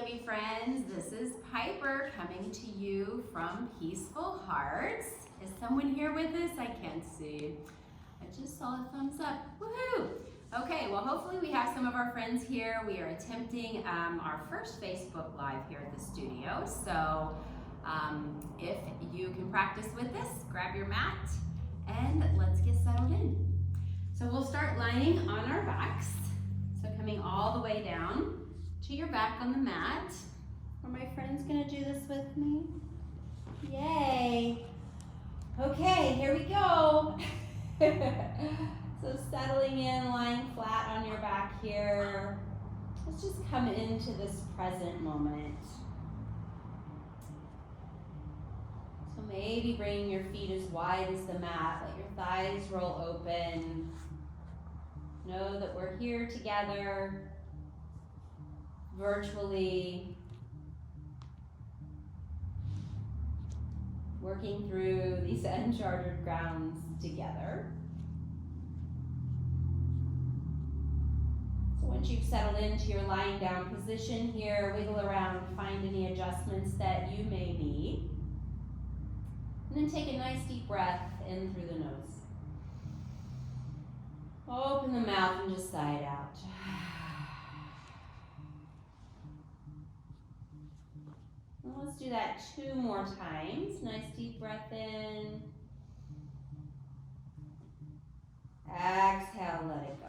Yogi friends. This is Piper coming to you from Peaceful Hearts. Is someone here with us? I can't see. I just saw a thumbs up. Woohoo! Okay, well hopefully we have some of our friends here. We are attempting our first Facebook Live here at the studio. So if you can practice with this, grab your mat and let's get settled in. So we'll start lying on our backs. So coming all the way down to your back on the mat. Are my friends gonna do this with me? Yay! Okay, here we go. So settling in, lying flat on your back here. Let's just come into this present moment. So maybe bringing your feet as wide as the mat, let your thighs roll open. Know that we're here together, virtually, working through these uncharted grounds together. So once you've settled into your lying down position here, wiggle around, find any adjustments that you may need. And then take a nice deep breath in through the nose. Open the mouth and just sigh it out. And let's do that 2 more times. Nice deep breath in. Exhale, let it go.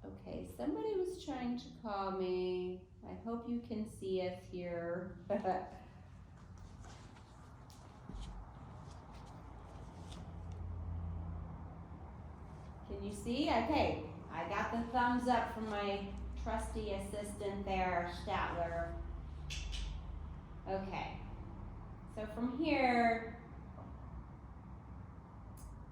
Okay, somebody was trying to call me. I hope you can see us here. Can you see? Okay, I got the thumbs up from my trusty assistant there, Statler. Okay, so from here,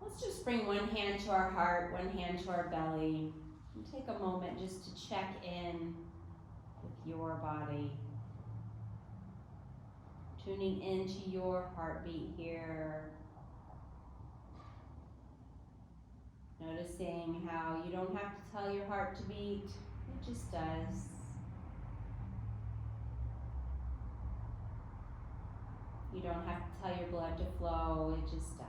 let's just bring one hand to our heart, one hand to our belly, and take a moment just to check in with your body. Tuning into your heartbeat here. Noticing how you don't have to tell your heart to beat, it just does. You don't have to tell your blood to flow, it just does.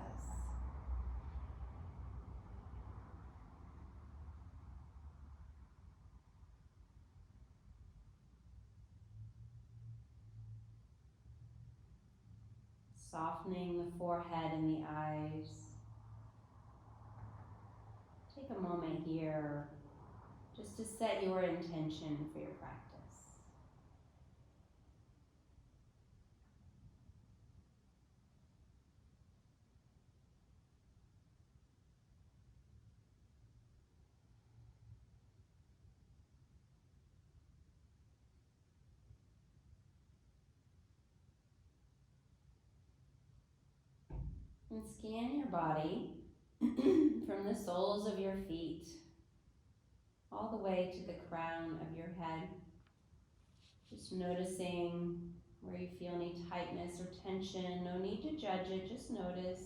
Softening the forehead and the eyes. Take a moment here just to set your intention for your practice. And scan your body from the soles of your feet all the way to the crown of your head. Just noticing where you feel any tightness or tension. No need to judge it, just notice.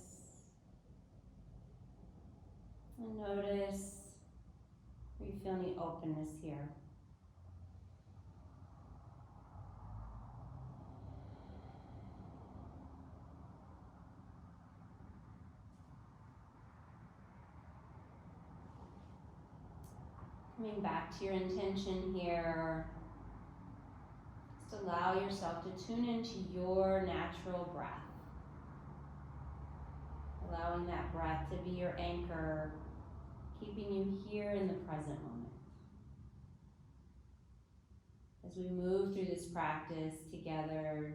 And notice where you feel any openness here. Coming back to your intention here, just allow yourself to tune into your natural breath. Allowing that breath to be your anchor, keeping you here in the present moment. As we move through this practice together,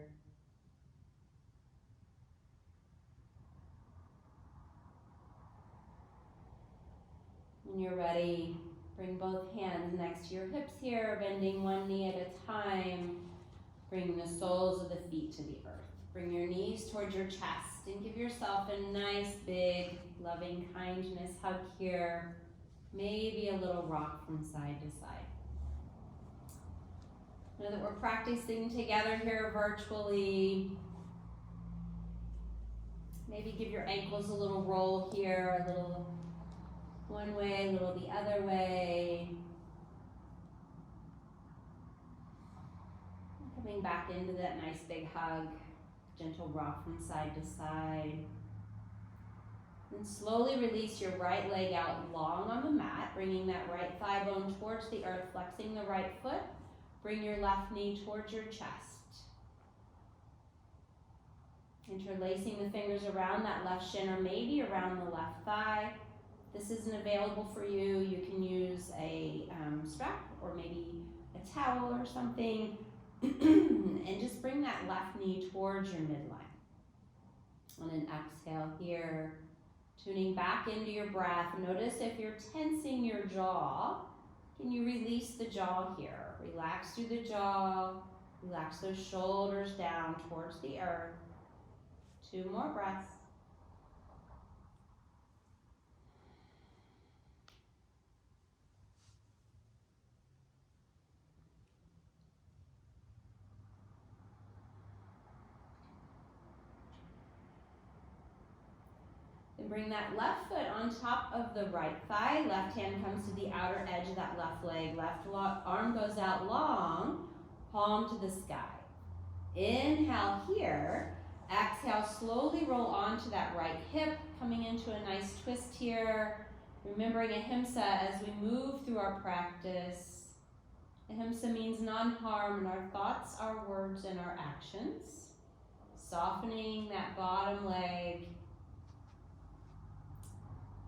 when you're ready, bring both hands next to your hips here, bending one knee at a time. Bring the soles of the feet to the earth. Bring your knees towards your chest and give yourself a nice, big, loving kindness hug here. Maybe a little rock from side to side. Know that we're practicing together here virtually. Maybe give your ankles a little roll here, a little one way, a little the other way. Coming back into that nice big hug, gentle rock from side to side. Then slowly release your right leg out long on the mat, bringing that right thigh bone towards the earth, flexing the right foot. Bring your left knee towards your chest. Interlacing the fingers around that left shin or maybe around the left thigh. If this isn't available for you, you can use a strap or maybe a towel or something. And just bring that left knee towards your midline. On an exhale here, tuning back into your breath. Notice if you're tensing your jaw, can you release the jaw here? Relax through the jaw, relax those shoulders down towards the earth. 2 more breaths. Then bring that left foot on top of the right thigh. Left hand comes to the outer edge of that left leg. Left arm goes out long, palm to the sky. Inhale here. Exhale, slowly roll onto that right hip, coming into a nice twist here. Remembering ahimsa as we move through our practice. Ahimsa means non-harm in our thoughts, our words, and our actions. Softening that bottom leg.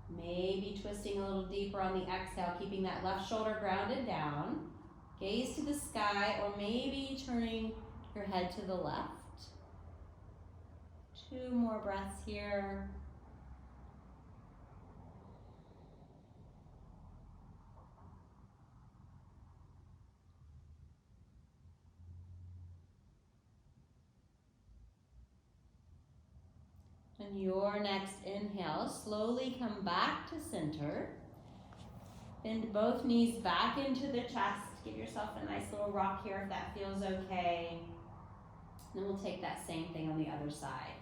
Maybe twisting a little deeper on the exhale, keeping that left shoulder grounded down. Gaze to the sky, or maybe turning your head to the left. 2 more breaths here. On your next inhale, slowly come back to center. Bend both knees back into the chest. Give yourself a nice little rock here if that feels okay. Then we'll take that same thing on the other side.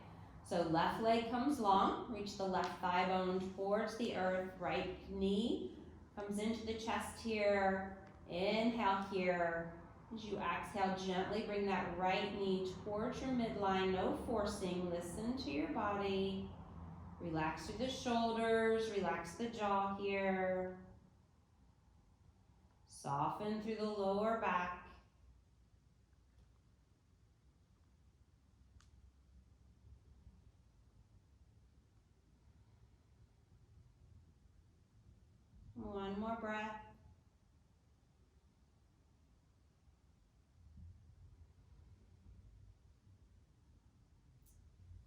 So left leg comes long, reach the left thigh bone towards the earth, right knee comes into the chest here. Inhale here. As you exhale, gently bring that right knee towards your midline, no forcing. Listen to your body. Relax through the shoulders, relax the jaw here. Soften through the lower back. One more breath.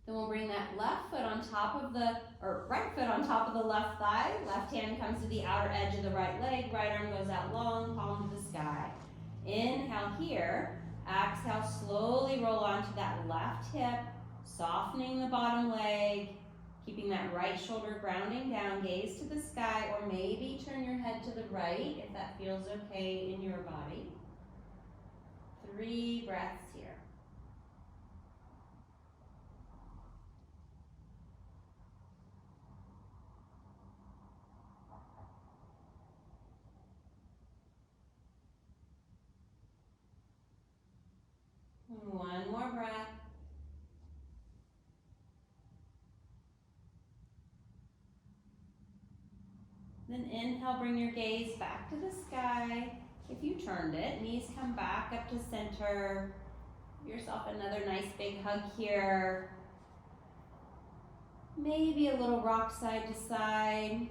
Then we'll bring that left foot on top of the, or right foot on top of the left thigh. Left hand comes to the outer edge of the right leg. Right arm goes out long, palm to the sky. Inhale here. Exhale, slowly roll onto that left hip, softening the bottom leg, keeping that right shoulder grounding down. Gaze to the sky, or maybe turn your head to the right if that feels okay in your body. 3 breaths here. One more breath. Then inhale, bring your gaze back to the sky. If you turned it, knees come back up to center. Give yourself another nice big hug here. Maybe a little rock side to side.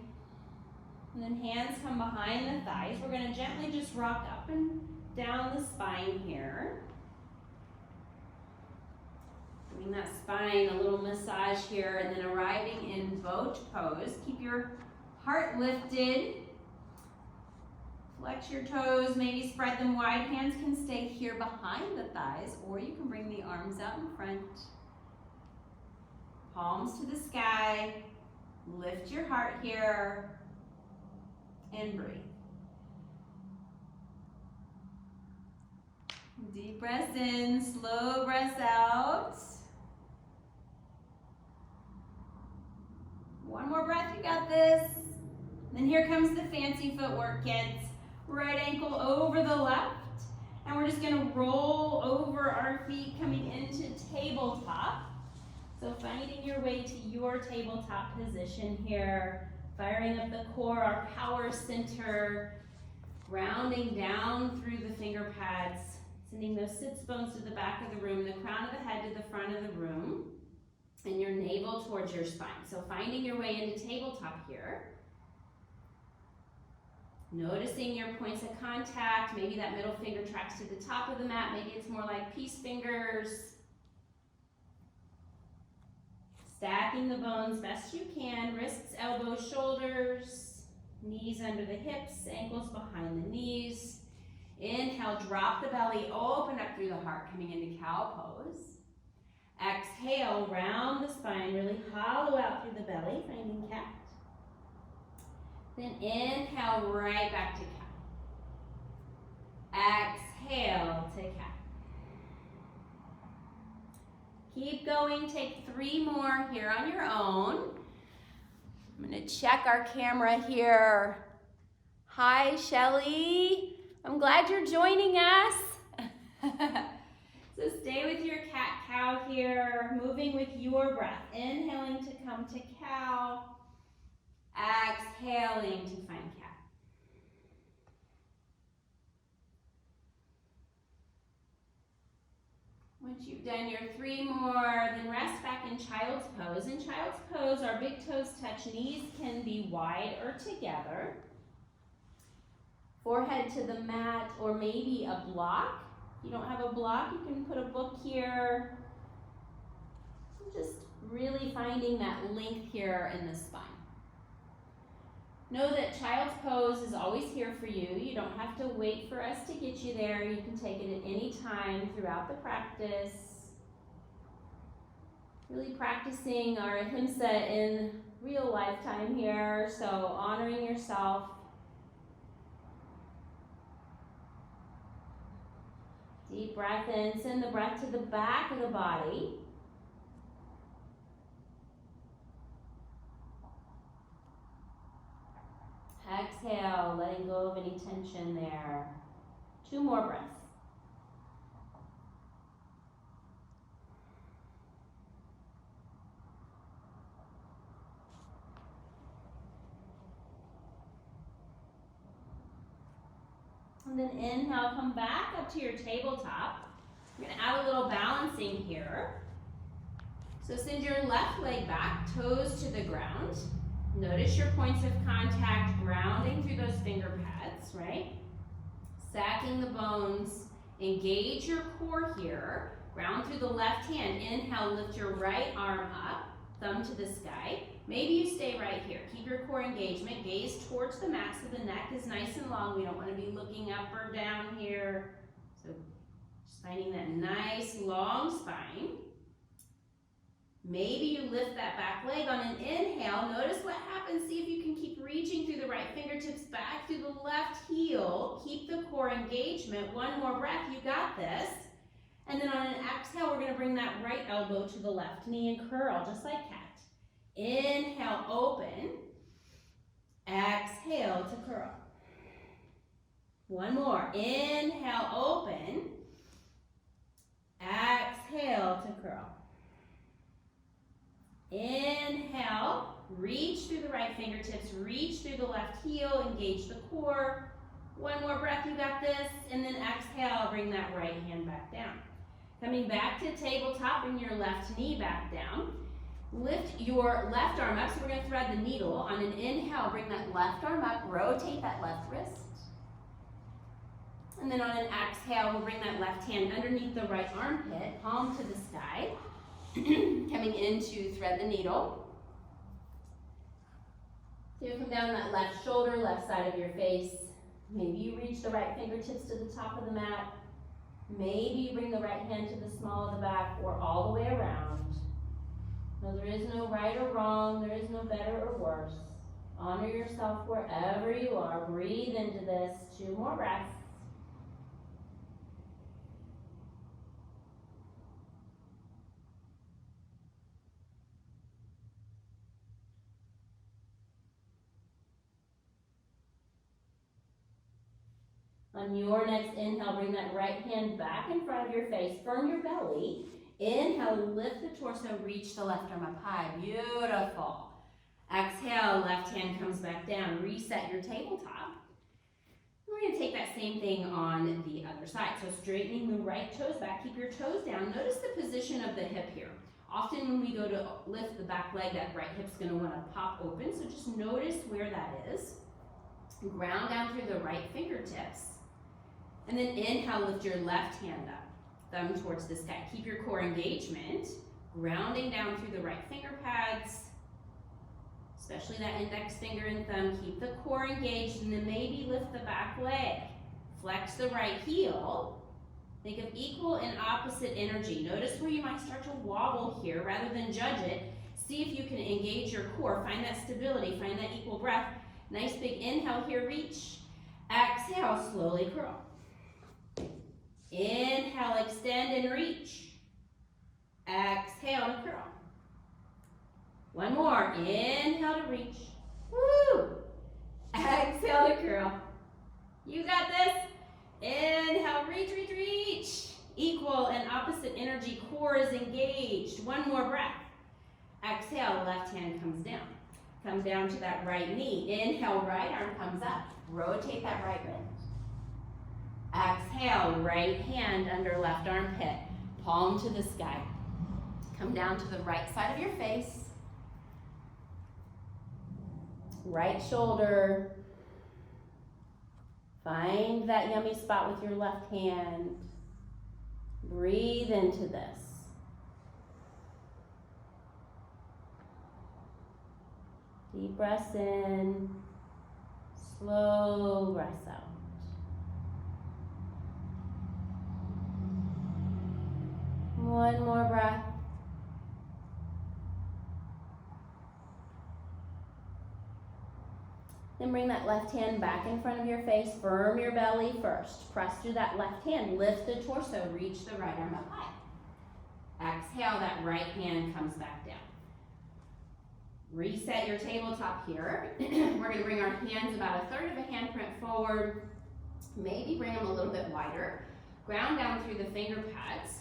And then hands come behind the thighs. We're going to gently just rock up and down the spine here. Giving that spine a little massage here, and then arriving in boat pose. Keep your heart lifted. Flex your toes, maybe spread them wide. Hands can stay here behind the thighs, or you can bring the arms out in front. Palms to the sky. Lift your heart here and breathe. Deep breaths in, slow breaths out. this. Then here comes the fancy footwork, kids. Right ankle over the left. And we're just gonna roll over our feet coming into tabletop. So finding your way to your tabletop position here. Firing up the core, our power center. Rounding down through the finger pads. Sending those sits bones to the back of the room, the crown of the head to the front of the room. And your navel towards your spine. So finding your way into tabletop here. Noticing your points of contact. Maybe that middle finger tracks to the top of the mat. Maybe it's more like peace fingers. Stacking the bones best you can. Wrists, elbows, shoulders. Knees under the hips, ankles behind the knees. Inhale, drop the belly, open up through the heart, coming into cow pose. Exhale, round the spine, really hollow out through the belly, finding cat. Then inhale, right back to cat. Exhale to cat. Keep going, take 3 more here on your own. I'm gonna check our camera here. Hi, Shelly. I'm glad you're joining us. So stay with your cat-cow here, moving with your breath. Inhaling to come to cow. Exhaling to find cat. Once you've done your 3 more, then rest back in child's pose. In child's pose, our big toes touch, knees can be wide or together. Forehead to the mat or maybe a block. If you don't have a block, you can put a book here. Just really finding that length here in the spine. Know that child's pose is always here for you. You don't have to wait for us to get you there. You can take it at any time throughout the practice. Really practicing our ahimsa in real lifetime here, so honoring yourself. Deep breath in, send the breath to the back of the body. Exhale, letting go of any tension there. 2 more breaths. And then inhale, come back up to your tabletop. We're gonna add a little balancing here. So send your left leg back, toes to the ground. Notice your points of contact, grounding through those finger pads, right? Stacking the bones, engage your core here. Ground through the left hand. Inhale, lift your right arm up, thumb to the sky. Maybe you stay right here. Keep your core engagement. Gaze towards the mat so the neck is nice and long. We don't want to be looking up or down here. So just finding that nice long spine. Maybe you lift that back leg on an inhale. Notice what happens. See if you can keep reaching through the right fingertips back through the left heel. Keep the core engagement. 1 more breath. You got this. And then on an exhale, we're going to bring that right elbow to the left knee and curl, just like cat. Inhale, open. Exhale to curl. 1 more. Inhale, open. Exhale to curl. Inhale, reach through the right fingertips, reach through the left heel, engage the core. 1 more breath, you got this. And then exhale, bring that right hand back down. Coming back to tabletop, bring your left knee back down. Lift your left arm up, so we're going to thread the needle. On an inhale, bring that left arm up, rotate that left wrist. And then on an exhale, we'll bring that left hand underneath the right armpit, palm to the sky. Coming in to thread the needle. So you come down that left shoulder, left side of your face. Maybe you reach the right fingertips to the top of the mat. Maybe you bring the right hand to the small of the back or all the way around. No, there is no right or wrong. There is no better or worse. Honor yourself wherever you are. Breathe into this. 2 more breaths. On your next inhale, bring that right hand back in front of your face. Firm your belly. Inhale, lift the torso, reach the left arm up high. Beautiful. Exhale, left hand comes back down. Reset your tabletop. We're going to take that same thing on the other side. So straightening the right toes back. Keep your toes down. Notice the position of the hip here. Often when we go to lift the back leg, that right hip's going to want to pop open. So just notice where that is. Ground down through the right fingertips. And then inhale, lift your left hand up. Thumb towards the sky. Keep your core engagement. Grounding down through the right finger pads. Especially that index finger and thumb. Keep the core engaged and then maybe lift the back leg. Flex the right heel. Think of equal and opposite energy. Notice where you might start to wobble here rather than judge it. See if you can engage your core. Find that stability. Find that equal breath. Nice big inhale here, reach. Exhale, slowly curl. Inhale, extend and reach. Exhale to curl. One more. Inhale to reach. Woo! Exhale to curl. You got this. Inhale, reach, reach, reach. Equal and opposite energy. Core is engaged. One more breath. Exhale, left hand comes down. Come down to that right knee. Inhale, right arm comes up. Rotate that right wrist. Exhale, right hand under left armpit. Palm to the sky. Come down to the right side of your face. Right shoulder. Find that yummy spot with your left hand. Breathe into this. Deep breaths in. Slow breaths out. One more breath. Then bring that left hand back in front of your face. Firm your belly first. Press through that left hand. Lift the torso. Reach the right arm up high. Exhale, that right hand comes back down. Reset your tabletop here. We're going to bring our hands about a third of a handprint forward. Maybe bring them a little bit wider. Ground down through the finger pads.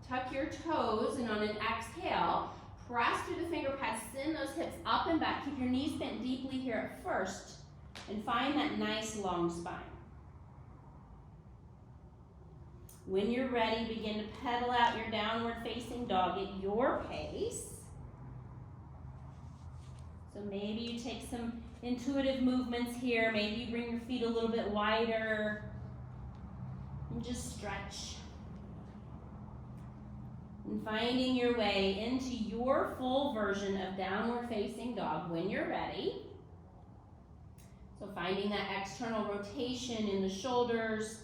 Tuck your toes, and on an exhale, press through the finger pads. Send those hips up and back. Keep your knees bent deeply here at first. And find that nice long spine. When you're ready, begin to pedal out your downward facing dog at your pace. So maybe you take some intuitive movements here. Maybe you bring your feet a little bit wider. And just stretch. And finding your way into your full version of downward facing dog when you're ready. So finding that external rotation in the shoulders,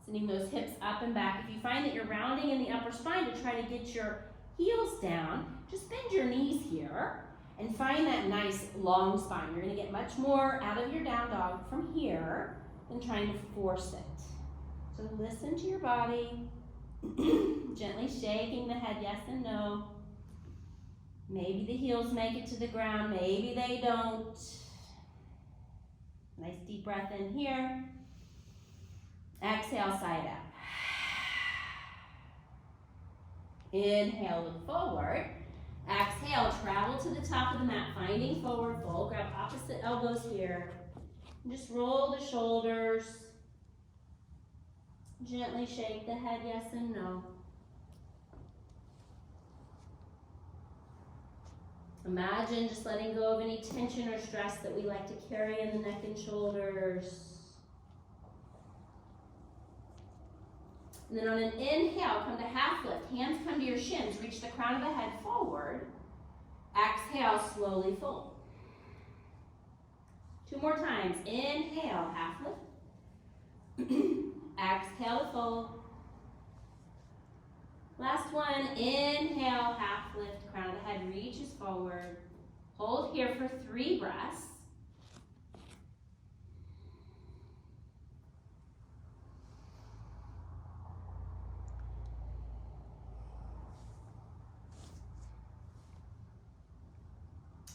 sending those hips up and back. If you find that you're rounding in the upper spine to try to get your heels down, just bend your knees here and find that nice long spine. You're going to get much more out of your down dog from here than trying to force it. So listen to your body, gently shaking the head yes and no. Maybe the heels make it to the ground, maybe they don't. Nice deep breath in here. Exhale, side out. Inhale, look forward. Exhale, travel to the top of the mat, finding forward fold. Grab opposite elbows here. And just roll the shoulders. Gently shake the head yes and no. Imagine just letting go of any tension or stress that we like to carry in the neck and shoulders. And then on an inhale, come to half lift. Hands come to your shins. Reach the crown of the head forward. Exhale, slowly fold. Two more times. Inhale, half lift. Exhale to fold. Last one. Inhale, half lift. Crown of the head reaches forward. Hold here for 3 breaths.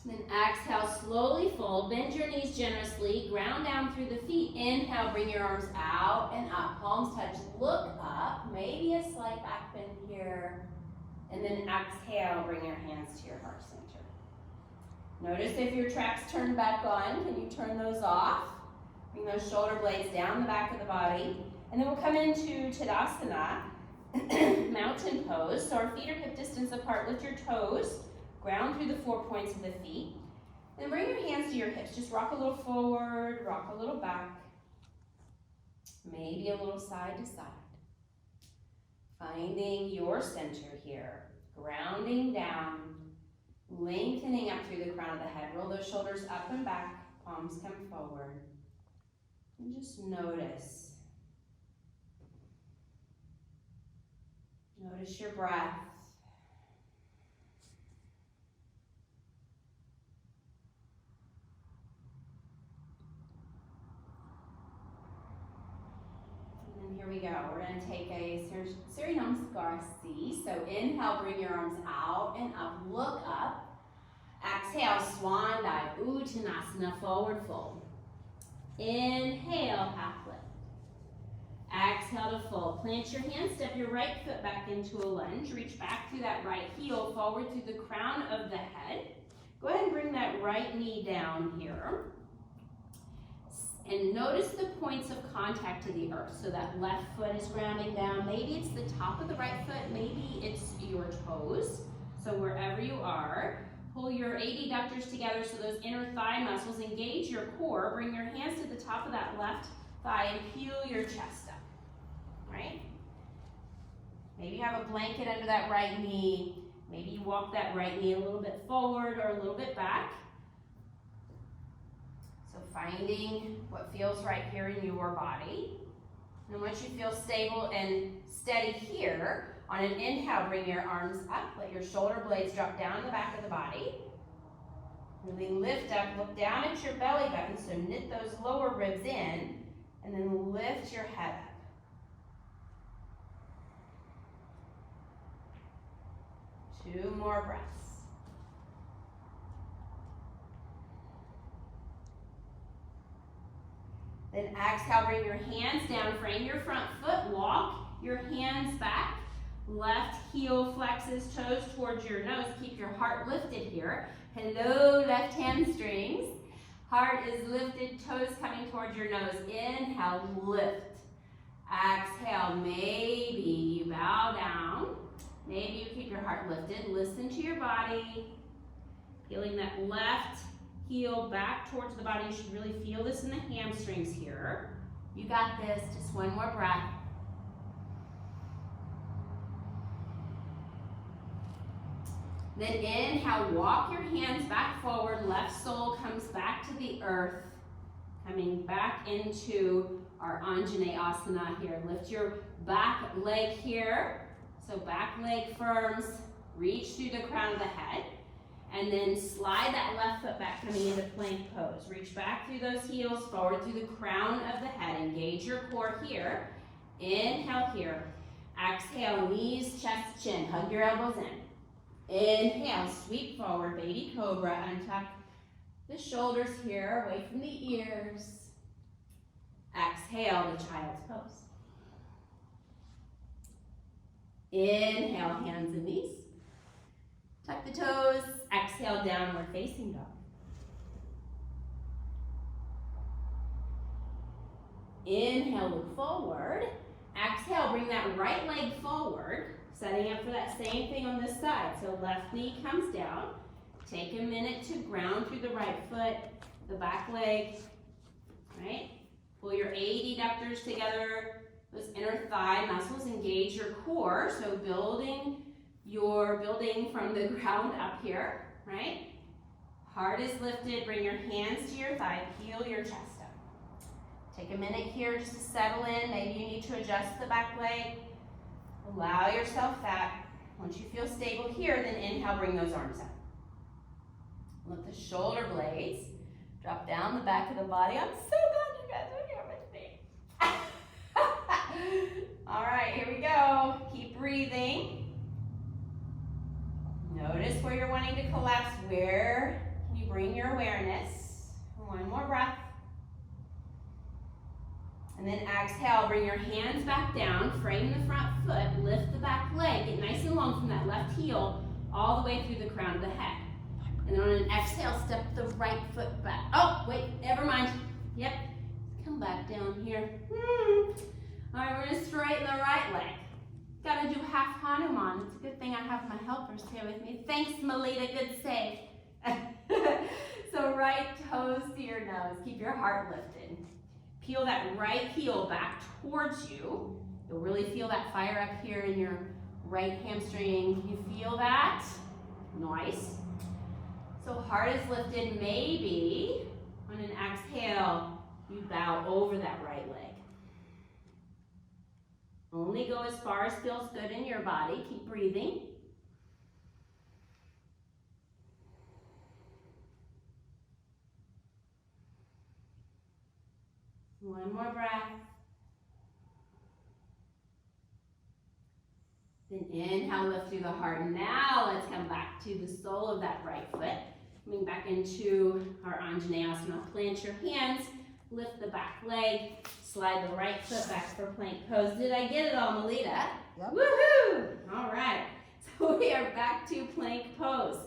Then exhale, slowly fold, bend your knees generously, ground down through the feet. Inhale, bring your arms out and up, palms touch, look up, maybe a slight back bend here. And then exhale, bring your hands to your heart center. Notice if your tracks turn back on, can you turn those off? Bring those shoulder blades down the back of the body. And then we'll come into Tadasana, mountain pose. So our feet are hip distance apart, lift your toes. Ground through the 4 points of the feet. Then bring your hands to your hips. Just rock a little forward, rock a little back. Maybe a little side to side. Finding your center here. Grounding down. Lengthening up through the crown of the head. Roll those shoulders up and back. Palms come forward. And just notice. Notice your breath. Here we go. We're going to take a Surya Namaskar C. So inhale, bring your arms out and up. Look up. Exhale, swan dive. Uttanasana, forward fold. Inhale, half lift. Exhale to fold. Plant your hands, step your right foot back into a lunge. Reach back through that right heel, forward through the crown of the head. Go ahead and bring that right knee down here. And notice the points of contact to the earth. So that left foot is grounding down. Maybe it's the top of the right foot. Maybe it's your toes. So wherever you are, pull your adductors together so those inner thigh muscles engage your core. Bring your hands to the top of that left thigh and peel your chest up, right? Maybe you have a blanket under that right knee. Maybe you walk that right knee a little bit forward or a little bit back. Finding what feels right here in your body. And once you feel stable and steady here, on an inhale, bring your arms up. Let your shoulder blades drop down the back of the body. Really lift up, look down at your belly button, so knit those lower ribs in, and then lift your head up. 2 more breaths. Then exhale, bring your hands down, frame your front foot, walk your hands back. Left heel flexes, toes towards your nose. Keep your heart lifted here. Hello, left hamstrings. Heart is lifted, toes coming towards your nose. Inhale, lift. Exhale, maybe you bow down. Maybe you keep your heart lifted. Listen to your body. Feeling that left heel back towards the body. You should really feel this in the hamstrings here. You got this. Just one more breath. Then inhale, walk your hands back forward. Left sole comes back to the earth. Coming back into our Anjaneyasana here. Lift your back leg here. So back leg firms. Reach through the crown of the head. And then slide that left foot back, coming into plank pose. Reach back through those heels, forward through the crown of the head. Engage your core here. Inhale here. Exhale, knees, chest, chin. Hug your elbows in. Inhale, sweep forward, baby cobra. Untuck the shoulders here, away from the ears. Exhale to child's pose. Inhale, hands and knees. Tuck the toes. Exhale, downward facing dog. Inhale, look forward. Exhale, bring that right leg forward, setting up for that same thing on this side. So left knee comes down. Take a minute to ground through the right foot, the back leg, right? Pull your adductors together, those inner thigh muscles, engage your core. So building from the ground up here, right? Heart is lifted, bring your hands to your thigh, peel your chest up. Take a minute here just to settle in. Maybe you need to adjust the back leg. Allow yourself that. Once you feel stable here, then inhale, bring those arms up. Let the shoulder blades drop down the back of the body. I'm so glad you guys are here with me. All right, here we go. Keep breathing. Notice where you're wanting to collapse. Where can bring your awareness. One more breath. And then exhale, bring your hands back down, frame the front foot, lift the back leg, get nice and long from that left heel all the way through the crown of the head. And then on an exhale, step the right foot back. Oh, wait, never mind. Yep, come back down here. All right, we're gonna straighten the right leg. Gotta do half Hanuman. It's a good thing I have my helpers here with me. Thanks, Melita, good save. So right toes to your nose, keep your heart lifted. Peel that right heel back towards you. You'll really feel that fire up here in your right hamstring. Can you feel that? Nice. So heart is lifted. Maybe on an exhale, you bow over that right leg. Only go as far as feels good in your body. Keep breathing. One more breath. Then inhale, lift through the heart. Now let's come back to the sole of that right foot. Coming back into our Anjaneyasana. Plant your hands, lift the back leg, slide the right foot back for plank pose. Did I get it all, Melita? Yep. Woohoo! All right. So we are back to plank pose.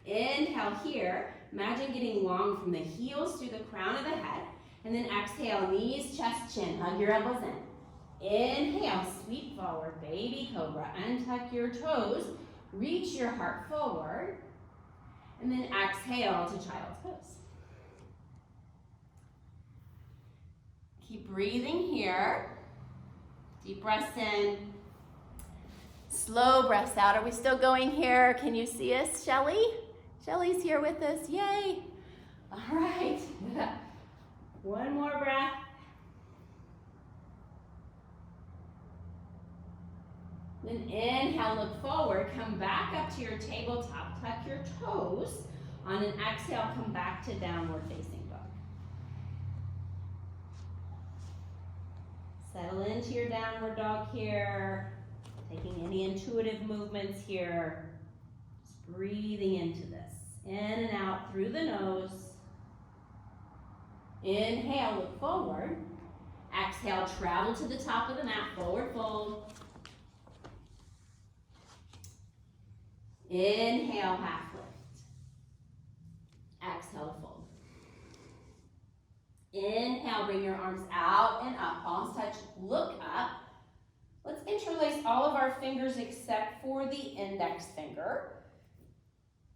Inhale here. Imagine getting long from the heels through the crown of the head. And then exhale, knees, chest, chin. Hug your elbows in. Inhale, sweep forward, baby cobra. Untuck your toes. Reach your heart forward. And then exhale to child's pose. Keep breathing here. Deep breaths in. Slow breaths out. Are we still going here? Can you see us, Shelly? Shelly's here with us. Yay. All right. One more breath. Then inhale, look forward. Come back up to your tabletop. Tuck your toes. On an exhale, come back to downward facing dog. Settle into your downward dog here. Taking any intuitive movements here. Just breathing into this. In and out through the nose. Inhale, look forward. Exhale, travel to the top of the mat, forward fold. Inhale, half lift. Exhale to fold. Inhale, bring your arms out and up. Palms touch, look up. Let's interlace all of our fingers except for the index finger.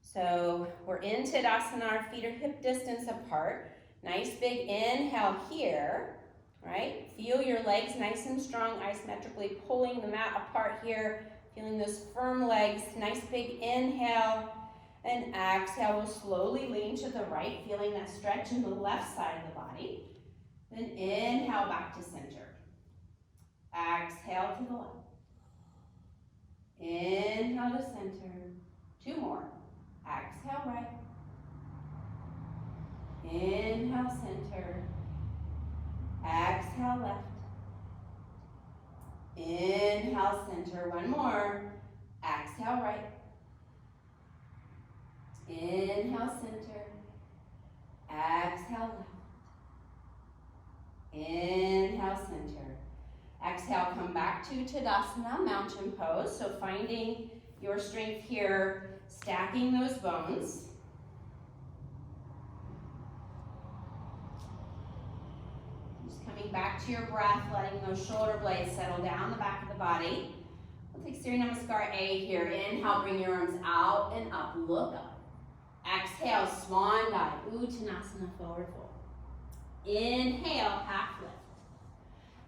So we're in Tadasana, our feet are hip distance apart. Nice big inhale here, right? Feel your legs nice and strong, isometrically pulling the mat apart here. Feeling those firm legs, nice big inhale. And exhale, we'll slowly lean to the right, feeling that stretch in the left side of the body. Then inhale back to center. Exhale to the left. Inhale to center. Two more. Exhale right. Inhale center. Exhale left. Inhale center. One more. Exhale right. Inhale center. Exhale left. Inhale center. Exhale, come back to Tadasana, mountain pose. So finding your strength here, stacking those bones. Coming back to your breath, letting those shoulder blades settle down the back of the body. We'll take Surya Namaskar A here. Inhale, bring your arms out and up, look up. Exhale, swan dive, Uttanasana, forward fold. Inhale, half lift.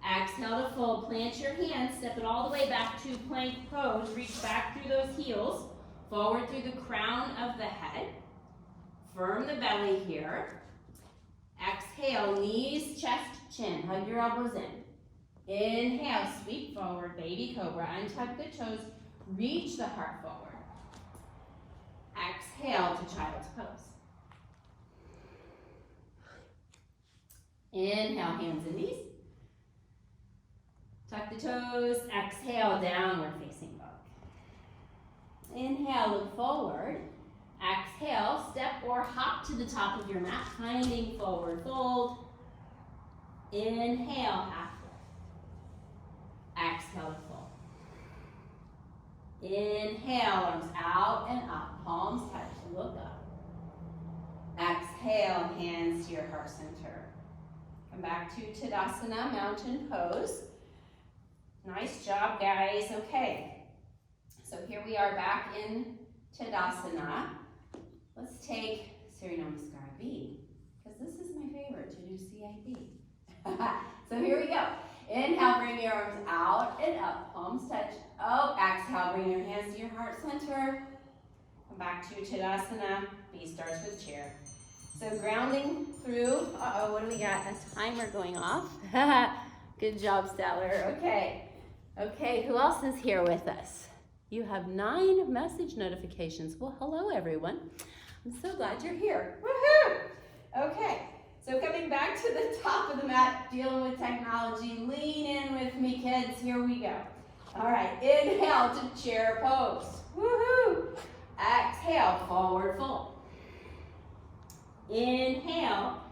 Exhale to fold, plant your hands, step it all the way back to plank pose. Reach back through those heels, forward through the crown of the head. Firm the belly here. Exhale, knees, chest, chin. Hug your elbows in. Inhale, sweep forward, baby cobra. Untuck the toes, reach the heart forward. Exhale to child's pose. Inhale, hands and knees. Tuck the toes. Exhale, downward facing dog. Inhale, look forward. Exhale. Exhale, step or hop to the top of your mat, finding forward fold. Inhale, half lift. Exhale to fold. Inhale, arms out and up, palms touch, look up. Exhale, hands to your heart center. Come back to Tadasana, mountain pose. Nice job, guys. Okay, so here we are back in Tadasana. Let's take Surya Namaskar B, because this is my favorite to do CIB. So here we go. Inhale, bring your arms out and up, palms touch. Oh, exhale, bring your hands to your heart center. Come back to Tadasana. B starts with chair. So grounding through, what do we got? A timer going off. Good job, Stellar. Okay, who else is here with us? You have 9 message notifications. Well, hello, everyone. I'm so glad you're here. Woohoo! Okay, so coming back to the top of the mat, dealing with technology. Lean in with me, kids. Here we go. All right, inhale to chair pose. Woohoo! Exhale, forward fold. Inhale,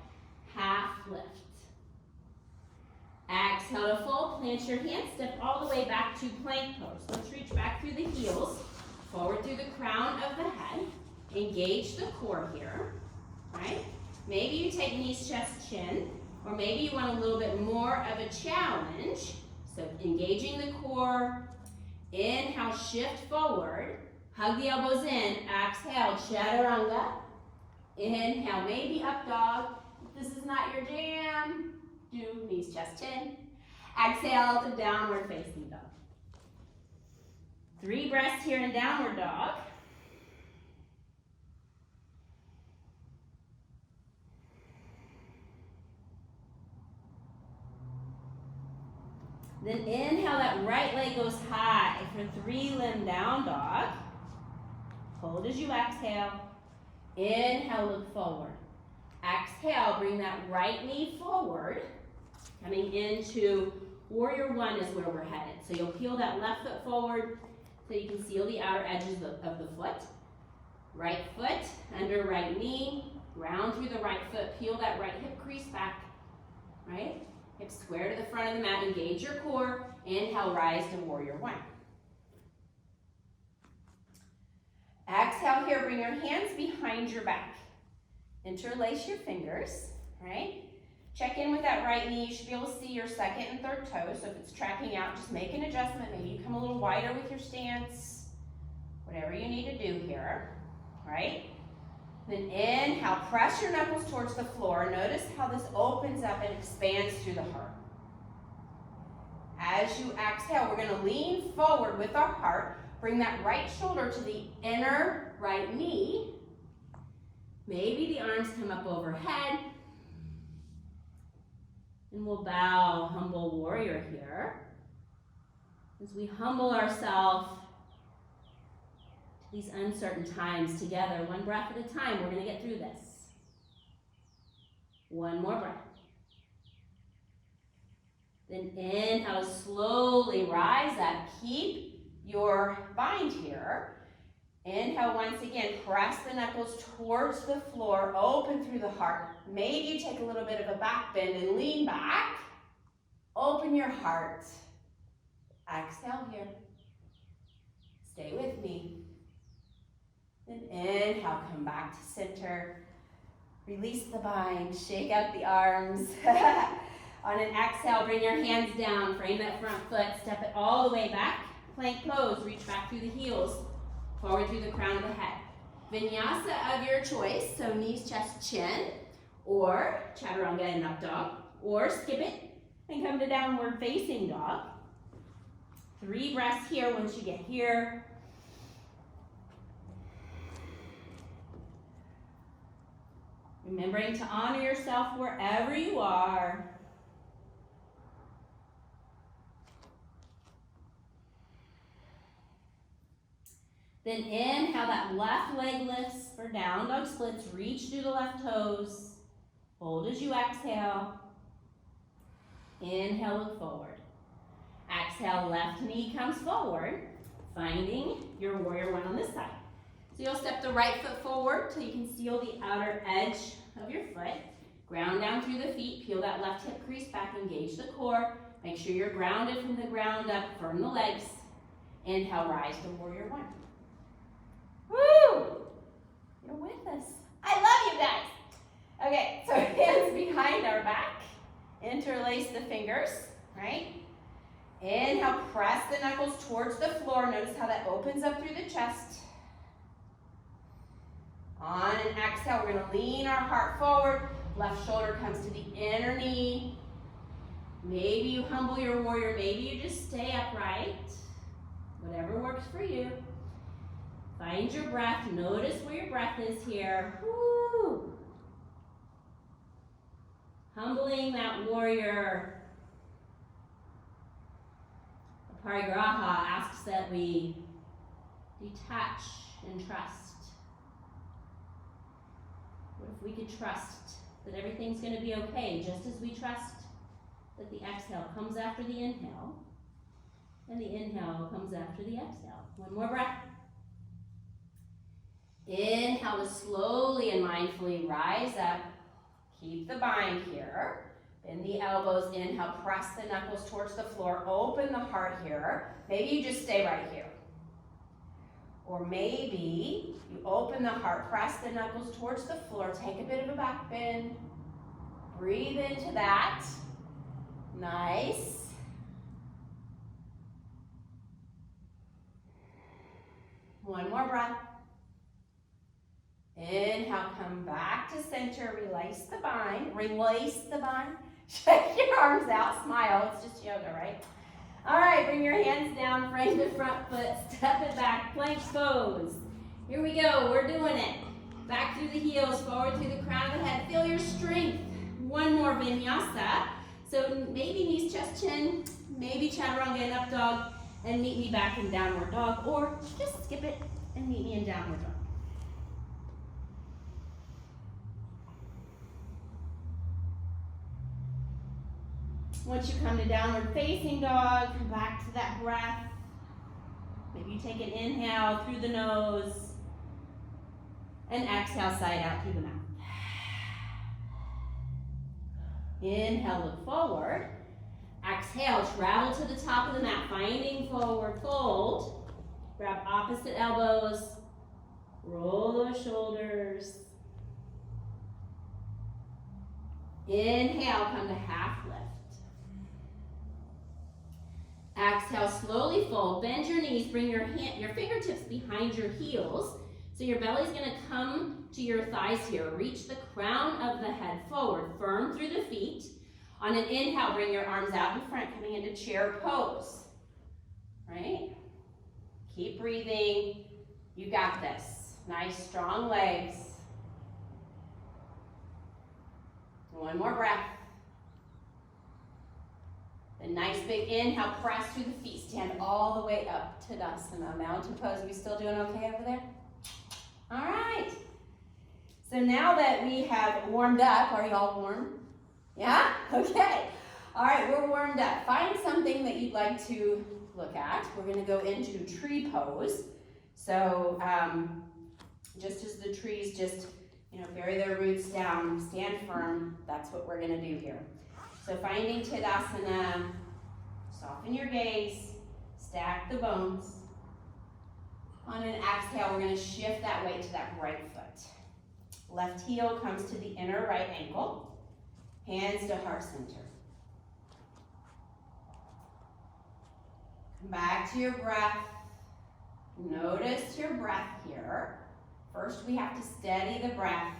half lift. Exhale to fold, plant your hands, step all the way back to plank pose. Let's reach back through the heels, forward through the crown of the head. Engage the core here, right? Maybe you take knees, chest, chin, or maybe you want a little bit more of a challenge. So engaging the core, inhale, shift forward, hug the elbows in, exhale, chaturanga. Inhale, maybe up dog. If this is not your jam, do knees, chest, chin. Exhale to downward facing dog. 3 breaths here in downward dog. Then inhale, that right leg goes high for 3 limb down dog. Hold as you exhale. Inhale, look forward. Exhale, bring that right knee forward. Coming into warrior 1 is where we're headed. So you'll peel that left foot forward so you can seal the outer edges of the foot. Right foot under right knee. Round through the right foot. Peel that right hip crease back. Right? Hips square to the front of the mat. Engage your core. Inhale, rise to warrior 1. Exhale here, bring your hands behind your back. Interlace your fingers, right? Check in with that right knee. You should be able to see your second and third toes. So if it's tracking out, just make an adjustment. Maybe you come a little wider with your stance. Whatever you need to do here, right? Then inhale, press your knuckles towards the floor. Notice how this opens up and expands through the heart. As you exhale, we're gonna lean forward with our heart. Bring that right shoulder to the inner right knee. Maybe the arms come up overhead. And we'll bow, humble warrior here. As we humble ourselves to these uncertain times together, 1 breath at a time, we're gonna get through this. 1 more breath. Then inhale, slowly rise up. Keep your bind here. Inhale once again, press the knuckles towards the floor, open through the heart. Maybe you take a little bit of a back bend and lean back. Open your heart. Exhale here. Stay with me. Then inhale, come back to center. Release the bind, shake out the arms. On an exhale, bring your hands down, frame that front foot, step it all the way back. Plank pose, reach back through the heels, forward through the crown of the head. Vinyasa of your choice, so knees, chest, chin, or chaturanga and up dog, or skip it and come to downward facing dog. 3 breaths here once you get here. Remembering to honor yourself wherever you are. Then inhale, that left leg lifts for down dog splits. Reach through the left toes. Hold as you exhale. Inhale, look forward. Exhale, left knee comes forward, finding your warrior 1 on this side. So you'll step the right foot forward till you can seal the outer edge of your foot. Ground down through the feet, peel that left hip crease back, engage the core. Make sure you're grounded from the ground up, firm the legs. Inhale, rise to warrior one. Woo! You're with us. I love you guys. Okay, so hands behind our back. Interlace the fingers, right? Inhale, press the knuckles towards the floor. Notice how that opens up through the chest. On an exhale, we're gonna lean our heart forward. Left shoulder comes to the inner knee. Maybe you humble your warrior, maybe you just stay upright. Whatever works for you. Find your breath, notice where your breath is here. Woo! Humbling that warrior. Aparigraha asks that we detach and trust. What if we could trust that everything's going to be okay, just as we trust that the exhale comes after the inhale, and the inhale comes after the exhale. One more breath. Inhale to slowly and mindfully rise up. Keep the bind here. Bend the elbows. Inhale, press the knuckles towards the floor. Open the heart here. Maybe you just stay right here. Or maybe you open the heart, press the knuckles towards the floor, take a bit of a back bend. Breathe into that. Nice. One more breath. Inhale, come back to center, release the bind. Release the bind. Shake your arms out, smile. It's just yoga, right? All right, bring your hands down, frame the front foot, step it back, plank pose. Here we go, we're doing it. Back through the heels, forward through the crown of the head. Feel your strength. One more vinyasa. So maybe knees, chest, chin, maybe chaturanga and up dog, and meet me back in downward dog, or just skip it and meet me in downward dog. Once you come to downward facing dog, come back to that breath. Maybe you take an inhale through the nose and exhale side out through the mouth. Inhale, look forward. Exhale, travel to the top of the mat, finding forward fold. Grab opposite elbows, roll those shoulders. Inhale, come to half lift. Exhale, slowly fold, bend your knees, bring your fingertips behind your heels. So your belly's gonna come to your thighs here. Reach the crown of the head forward, firm through the feet. On an inhale, bring your arms out in front, coming into chair pose, right? Keep breathing, you got this. Nice, strong legs. One more breath. A nice big inhale, press through the feet, stand all the way up to Tadasana, mountain pose. Are we still doing okay over there? All right. So now that we have warmed up, are y'all warm? Yeah? Okay. All right, we're warmed up. Find something that you'd like to look at. We're gonna go into tree pose. So just as the trees just, bury their roots down, stand firm, that's what we're gonna do here. So finding Tadasana, soften your gaze, stack the bones. On an exhale, we're gonna shift that weight to that right foot. Left heel comes to the inner right ankle, hands to heart center. Come back to your breath. Notice your breath here. First, we have to steady the breath.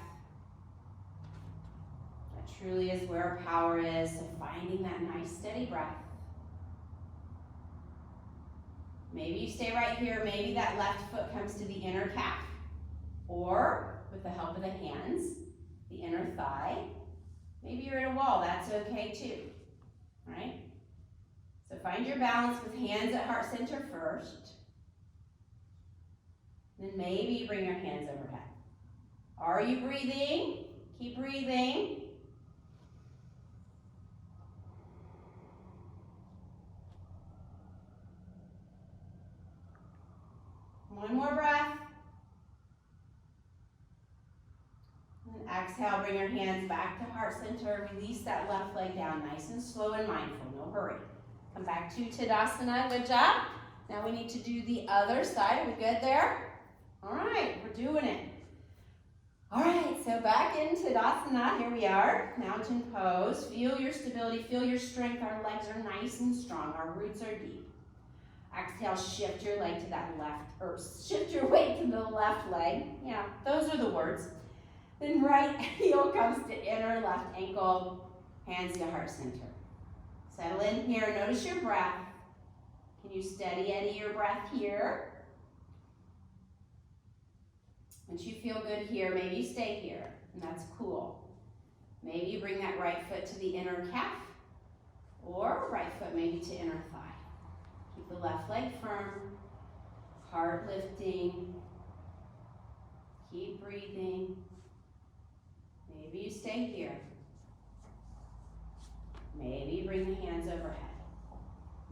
Truly is where our power is, so finding that nice steady breath. Maybe you stay right here, maybe that left foot comes to the inner calf, or with the help of the hands, the inner thigh. Maybe you're in a wall, that's okay too, right? So find your balance with hands at heart center first. Then maybe you bring your hands overhead. Are you breathing? Keep breathing. One more breath. Exhale, bring your hands back to heart center. Release that left leg down nice and slow and mindful, no hurry. Come back to Tadasana, good job. Now we need to do the other side. Are we good there? All right, we're doing it. All right, so back in Tadasana, here we are, mountain pose. Feel your stability, feel your strength. Our legs are nice and strong, our roots are deep. Exhale, shift your leg to that left, or shift your weight to the left leg. Yeah, those are the words. Then right heel comes to inner left ankle, hands to heart center. Settle in here, notice your breath. Can you steady eddy your breath here? Once you feel good here, maybe you stay here, and that's cool. Maybe you bring that right foot to the inner calf, or right foot maybe to inner thigh. Keep the left leg firm, heart lifting. Keep breathing. Maybe you stay here. Maybe you bring the hands overhead.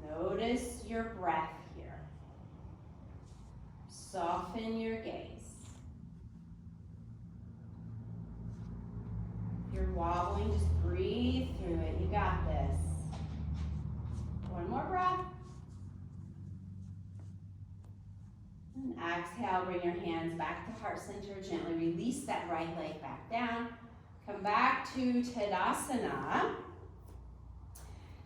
Notice your breath here. Soften your gaze. If you're wobbling, just breathe through it. You got this. One more breath. And exhale, bring your hands back to heart center. Gently release that right leg back down. Come back to Tadasana.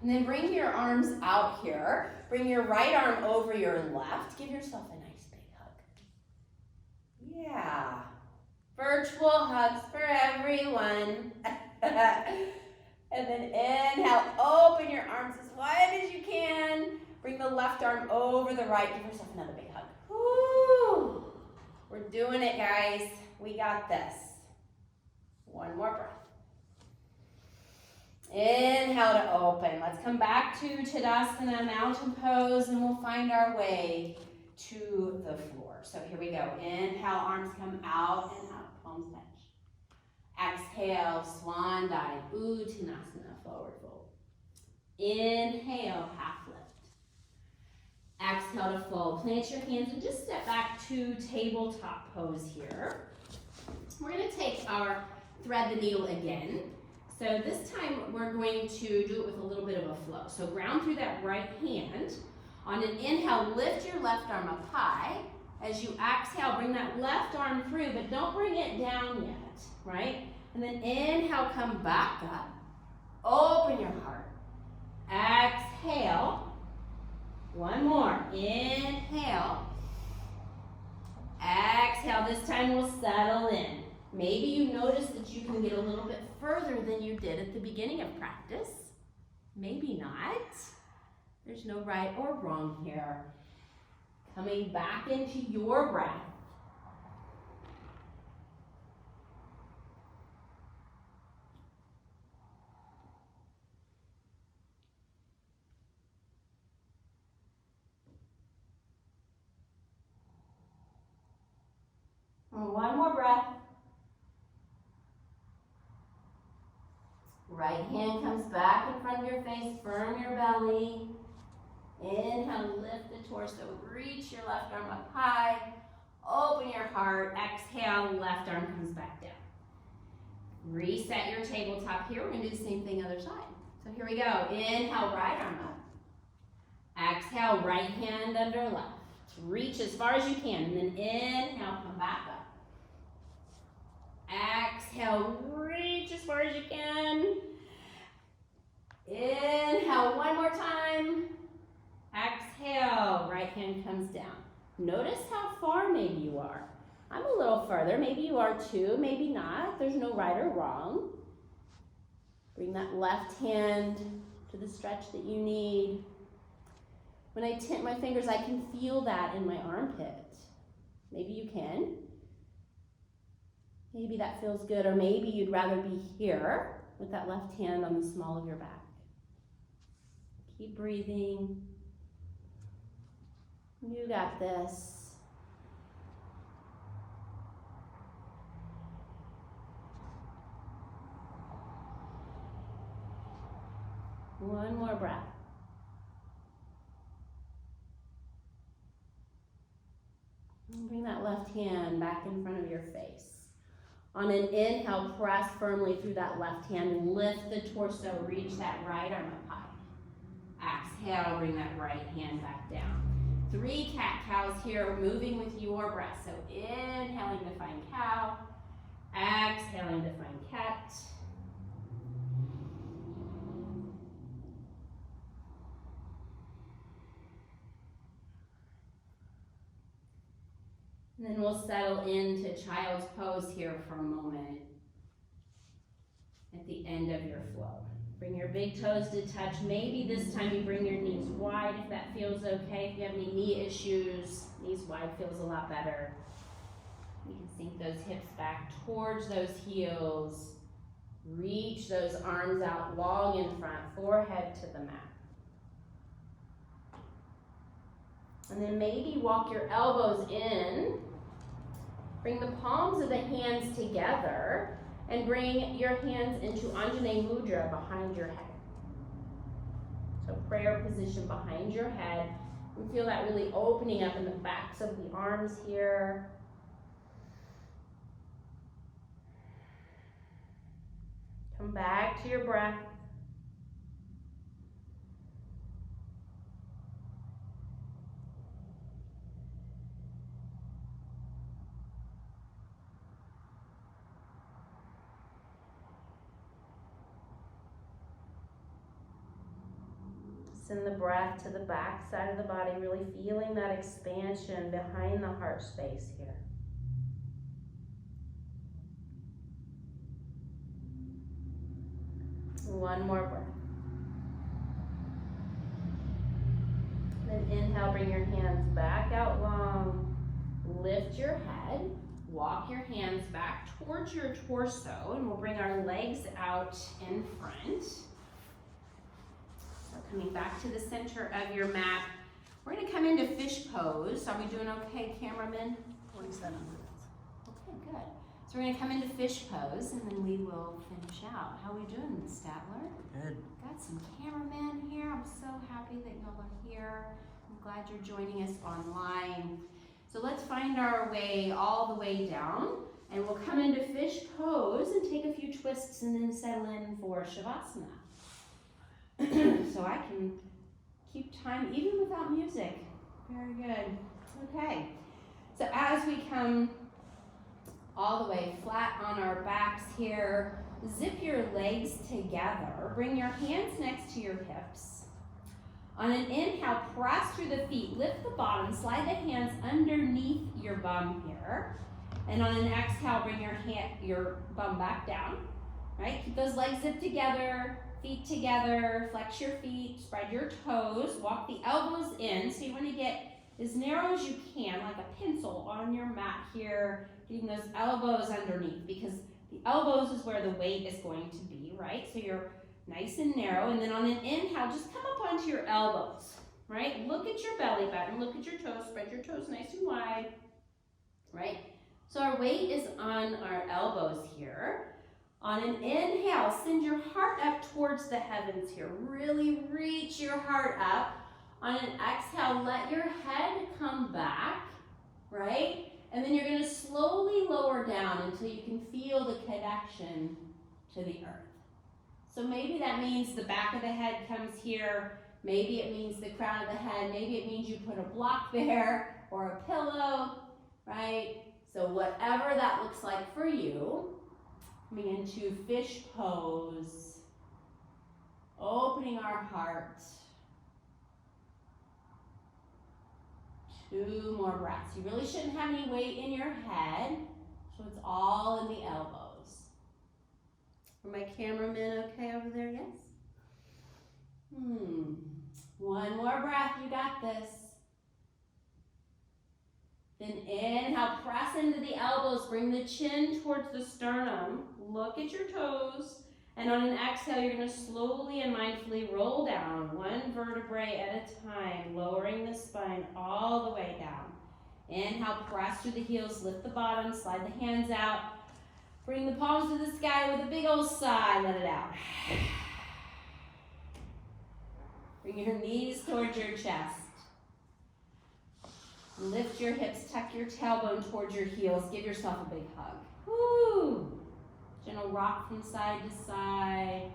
And then bring your arms out here. Bring your right arm over your left. Give yourself a nice big hug. Yeah. Virtual hugs for everyone. And then inhale, open your arms as wide as you can. Bring the left arm over the right. Give yourself another big hug. Woo. We're doing it, guys. We got this. One more breath. Inhale to open. Let's come back to Tadasana, mountain pose, and we'll find our way to the floor. So here we go. Inhale, arms come out and out, palms touch. Exhale, swan dive, Uttanasana, forward fold. Inhale, half lift. Exhale to fold. Plant your hands and just step back to tabletop pose here. We're going to take our thread the needle again. So this time we're going to do it with a little bit of a flow. So ground through that right hand. On an inhale, lift your left arm up high. As you exhale, bring that left arm through, but don't bring it down yet, right? And then inhale, come back up. Open your heart. Exhale. One more. Inhale. Exhale. This time we'll settle in. Maybe you notice that you can get a little bit further than you did at the beginning of practice. Maybe not. There's no right or wrong here. Coming back into your breath. And one more breath. Right hand comes back in front of your face, firm your belly. Inhale, lift the torso, reach your left arm up high, open your heart, exhale, left arm comes back down. Reset your tabletop here, we're gonna do the same thing other side. So here we go, inhale, right arm up. Exhale, right hand under left. Reach as far as you can, and then inhale, come back up. Exhale, reach as far as you can. Inhale, one more time. Exhale, right hand comes down. Notice how far maybe you are. I'm a little further, maybe you are too, maybe not. There's no right or wrong. Bring that left hand to the stretch that you need. When I tip my fingers, I can feel that in my armpit. Maybe you can. Maybe that feels good, or maybe you'd rather be here with that left hand on the small of your back. Keep breathing. You got this. One more breath. And bring that left hand back in front of your face. On an inhale, press firmly through that left hand. Lift the torso, reach that right arm up high. Exhale, bring that right hand back down. 3 cat-cows here, moving with your breath. So inhaling to find cow, exhaling to find cat. And then we'll settle into child's pose here for a moment at the end of your flow. Bring your big toes to touch. Maybe this time you bring your knees wide if that feels okay. If you have any knee issues, knees wide feels a lot better. You can sink those hips back towards those heels. Reach those arms out long in front, forehead to the mat. And then maybe walk your elbows in. Bring the palms of the hands together and bring your hands into Anjane Mudra behind your head. So prayer position behind your head. We feel that really opening up in the backs of the arms here. Come back to your breath. Send the breath to the back side of the body, really feeling that expansion behind the heart space here. One more breath. Then inhale, bring your hands back out long. Lift your head. Walk your hands back towards your torso, and we'll bring our legs out in front. So coming back to the center of your mat, we're going to come into fish pose. Are we doing okay, cameraman? 47 minutes. Okay, good. So we're going to come into fish pose, and then we will finish out. How are we doing, Statler? Good. Got some cameramen here. I'm so happy that y'all are here. I'm glad you're joining us online. So let's find our way all the way down, and we'll come into fish pose and take a few twists and then settle in for Shavasana. So I can keep time even without music. Very good. Okay. So as we come all the way flat on our backs here, zip your legs together. Bring your hands next to your hips. On an inhale, press through the feet. Lift the bottom. Slide the hands underneath your bum here. And on an exhale, bring your bum back down. Right? Keep those legs zipped together. Feet together, flex your feet, spread your toes, walk the elbows in. So you want to get as narrow as you can, like a pencil on your mat here, getting those elbows underneath, because the elbows is where the weight is going to be, right? So you're nice and narrow, and then on an inhale, just come up onto your elbows, right? Look at your belly button, look at your toes, spread your toes nice and wide, right? So our weight is on our elbows here. On an inhale, send your heart up towards the heavens here. Really reach your heart up. On an exhale, let your head come back, right? And then you're going to slowly lower down until you can feel the connection to the earth. So maybe that means the back of the head comes here. Maybe it means the crown of the head. Maybe it means you put a block there or a pillow, right? So whatever that looks like for you. Coming into fish pose, opening our heart. 2 more breaths. You really shouldn't have any weight in your head, so it's all in the elbows. Are my cameramen okay over there? Yes? One more breath. You got this. Then inhale, press into the elbows, bring the chin towards the sternum, look at your toes, and on an exhale, you're going to slowly and mindfully roll down, 1 vertebrae at a time, lowering the spine all the way down. Inhale, press through the heels, lift the bottom, slide the hands out, bring the palms to the sky with a big old sigh, let it out. Bring your knees towards your chest. Lift your hips, tuck your tailbone towards your heels. Give yourself a big hug. Woo! Gentle rock from side to side.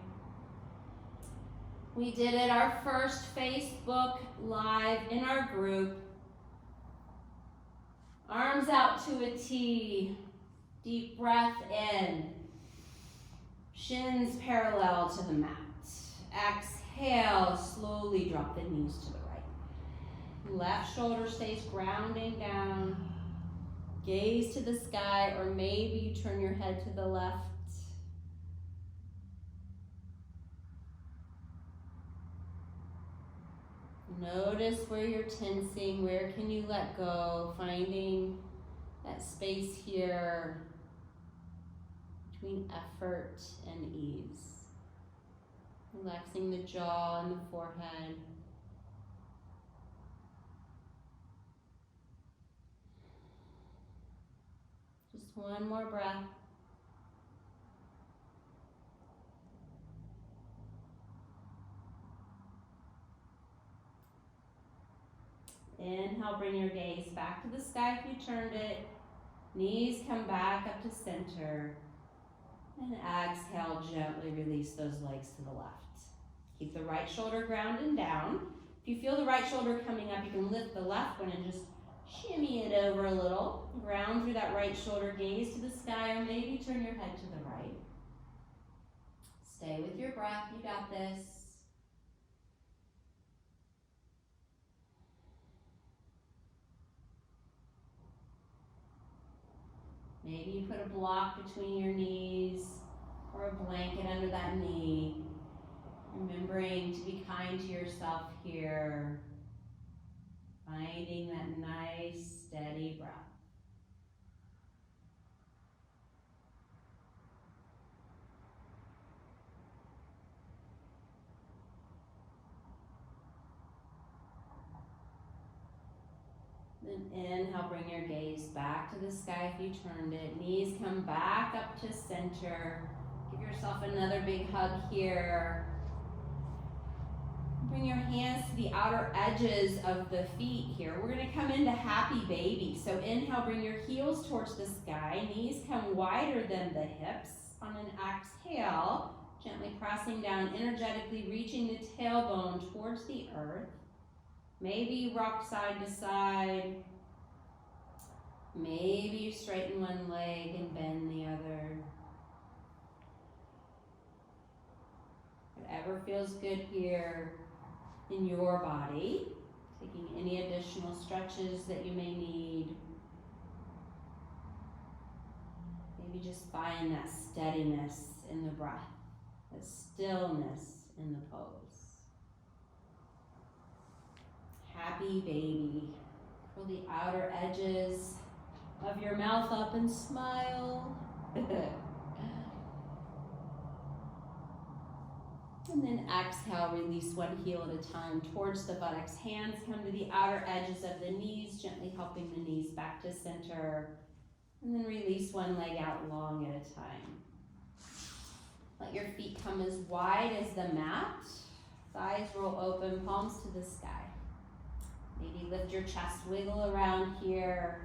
We did it, our first Facebook Live in our group. Arms out to a T. Deep breath in. Shins parallel to the mat. Exhale, slowly drop the knees to the right. Left shoulder stays grounding down. Gaze to the sky, or maybe you turn your head to the left. Notice where you're tensing, where can you let go, finding that space here between effort and ease. Relaxing the jaw and the forehead. Just one more breath. Inhale, bring your gaze back to the sky if you turned it. Knees come back up to center. And exhale, gently release those legs to the left. Keep the right shoulder grounded down. If you feel the right shoulder coming up, you can lift the left one and just shimmy it over a little. Ground through that right shoulder, gaze to the sky, or maybe turn your head to the right. Stay with your breath, you got this. Maybe you put a block between your knees or a blanket under that knee. Remembering to be kind to yourself here. Finding that nice, steady breath. Then inhale, bring your gaze back to the sky if you turned it. Knees come back up to center. Give yourself another big hug here. Bring your hands to the outer edges of the feet here. We're going to come into happy baby. So inhale, bring your heels towards the sky. Knees come wider than the hips. On an exhale, gently pressing down, energetically reaching the tailbone towards the earth. Maybe rock side to side. Maybe you straighten one leg and bend the other. Whatever feels good here in your body. Taking any additional stretches that you may need. Maybe just find that steadiness in the breath, that stillness in the pose. Happy baby. Curl the outer edges of your mouth up and smile. And then exhale, release one heel at a time towards the buttocks. Hands come to the outer edges of the knees, gently helping the knees back to center. And then release one leg out long at a time. Let your feet come as wide as the mat. Thighs roll open, palms to the sky. Maybe lift your chest, wiggle around here.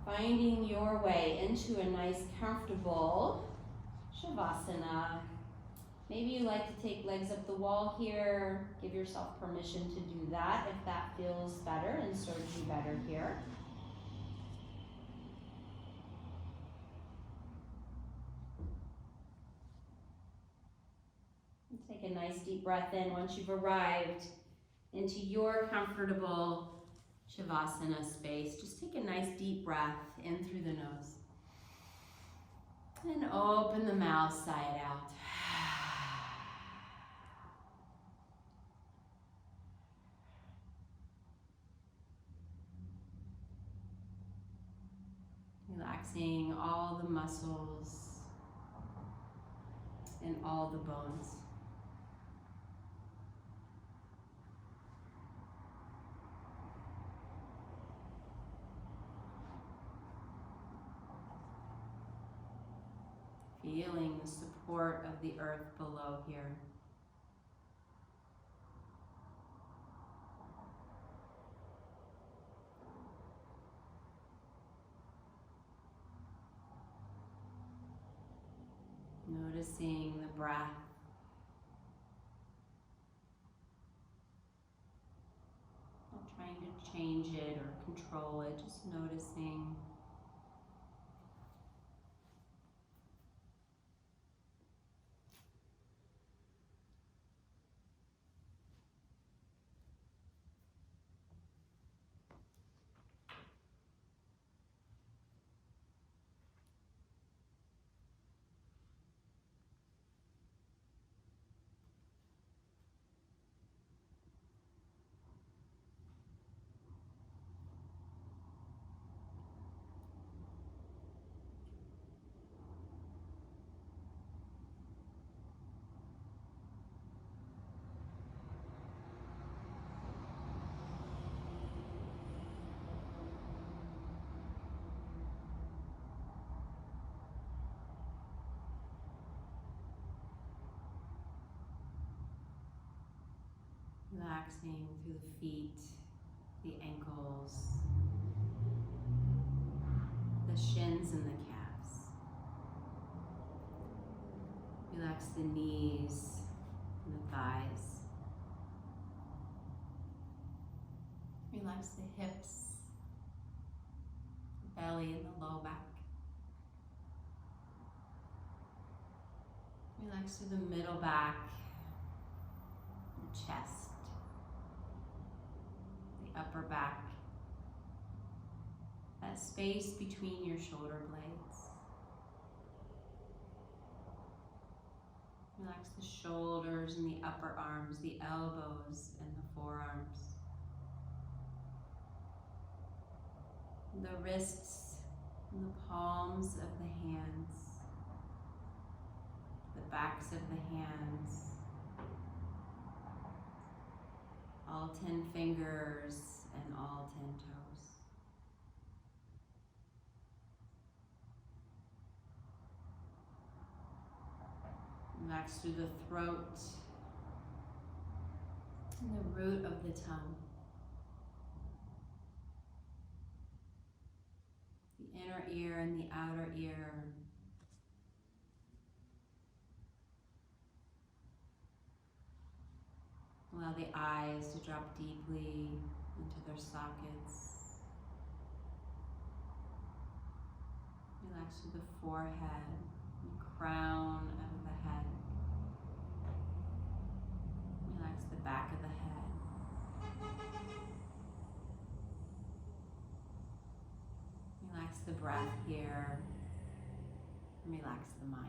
Finding your way into a nice, comfortable Shavasana. Maybe you like to take legs up the wall here. Give yourself permission to do that if that feels better and serves you better here. Take a nice deep breath in once you've arrived into your comfortable Shavasana space. Just take a nice deep breath in through the nose. And open the mouth side out. Relaxing all the muscles and all the bones. Feeling the support of the earth below here. Noticing the breath. Not trying to change it or control it, just noticing. Relaxing through the feet, the ankles, the shins and the calves. Relax the knees and the thighs. Relax the hips, the belly and the low back. Relax through the middle back, the chest, the upper back, that space between your shoulder blades. Relax the shoulders and the upper arms, the elbows and the forearms. The wrists and the palms of the hands, the backs of the hands, all 10 fingers and all 10 toes. Relax through the throat and the root of the tongue. The inner ear and the outer ear. Allow the eyes to drop deeply into their sockets. Relax through the forehead and crown of the head. Relax the back of the head. Relax the breath here, and relax the mind.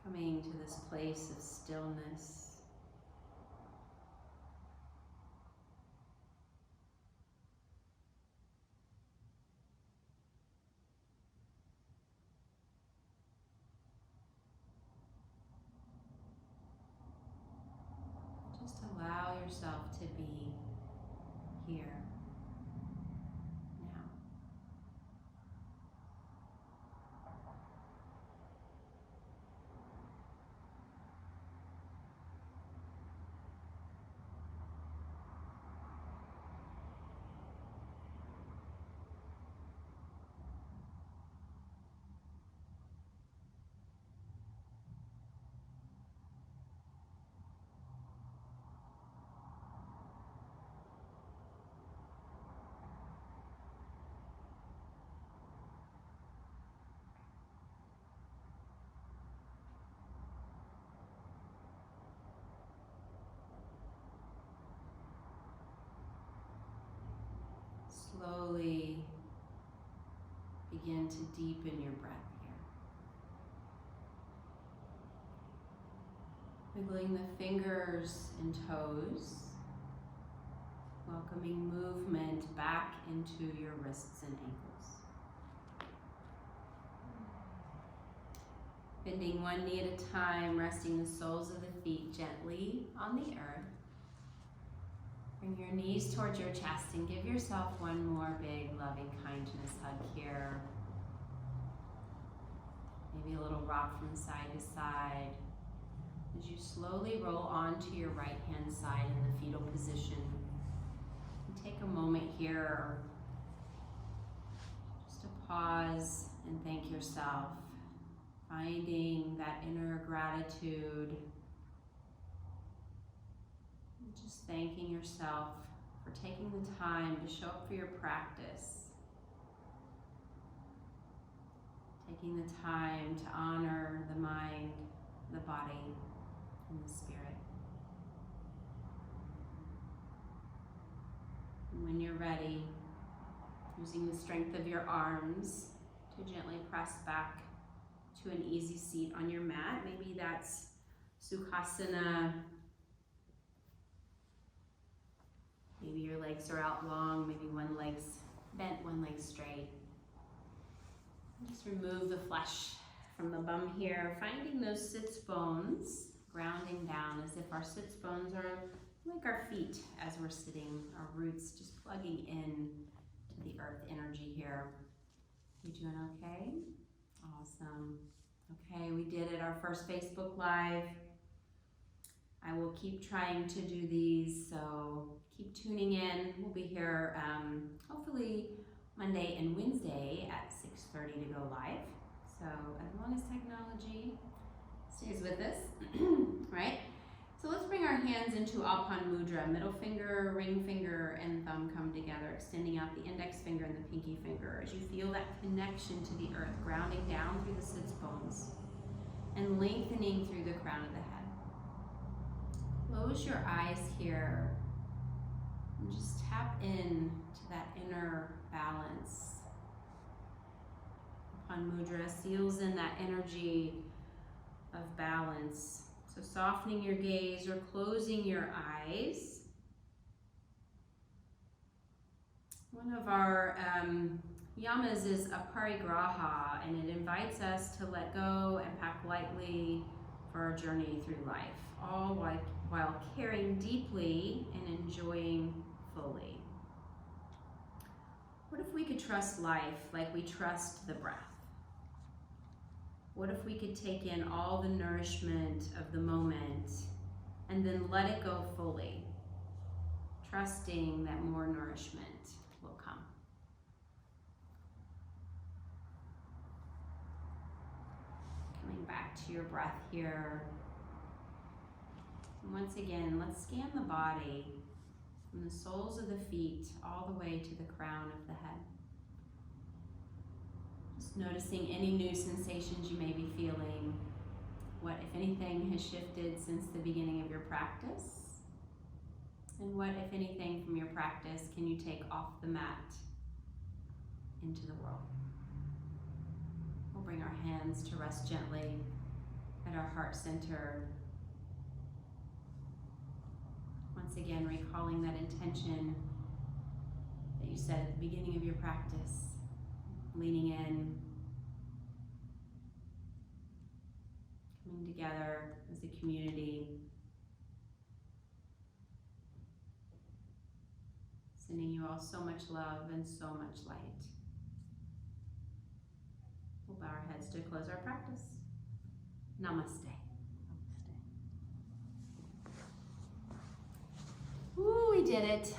Coming to this place of stillness. Just allow yourself to be here, now. Slowly begin to deepen your breath here. Wiggling the fingers and toes, welcoming movement back into your wrists and ankles. Bending one knee at a time, resting the soles of the feet gently on the earth. Bring your knees towards your chest and give yourself one more big loving kindness hug here. Maybe a little rock from side to side. As you slowly roll onto your right hand side in the fetal position. take a moment here just to pause and thank yourself, finding that inner gratitude, and just thanking yourself for taking the time to show up for your practice, taking the time to honor the mind, the body, and the spirit. And when you're ready, using the strength of your arms to gently press back to an easy seat on your mat. Maybe that's Sukhasana. Maybe your legs are out long, maybe one leg's bent, one leg straight. Just remove the flesh from the bum here, finding those sits bones, grounding down as if our sits bones are like our feet as we're sitting, our roots just plugging in to the earth energy here. You doing okay? Awesome. Okay, we did it, our first Facebook Live. I will keep trying to do these, so keep tuning in. We'll be here hopefully Monday and Wednesday at 6:30 to go live. So as long as technology stays with us, right? So let's bring our hands into Alpan Mudra. Middle finger, ring finger, and thumb come together, extending out the index finger and the pinky finger as you feel that connection to the earth, grounding down through the sits bones and lengthening through the crown of the head. Close your eyes here and just tap in to that inner balance. Alpan Mudra seals in that energy of balance. So softening your gaze or closing your eyes. One of our yamas is aparigraha, and it invites us to let go and pack lightly for our journey through life, all while caring deeply and enjoying fully. What if we could trust life like we trust the breath? What if we could take in all the nourishment of the moment and then let it go fully, trusting that more nourishment will come? Coming back to your breath here. And once again, let's scan the body from the soles of the feet all the way to the crown of the head. Just noticing any new sensations you may be feeling. What, if anything, has shifted since the beginning of your practice? And what, if anything, from your practice can you take off the mat into the world? We'll bring our hands to rest gently at our heart center. Once again, recalling that intention that you said at the beginning of your practice. Leaning in, coming together as a community, sending you all so much love and so much light. We'll bow our heads to close our practice. Namaste. Namaste. Ooh, we did it.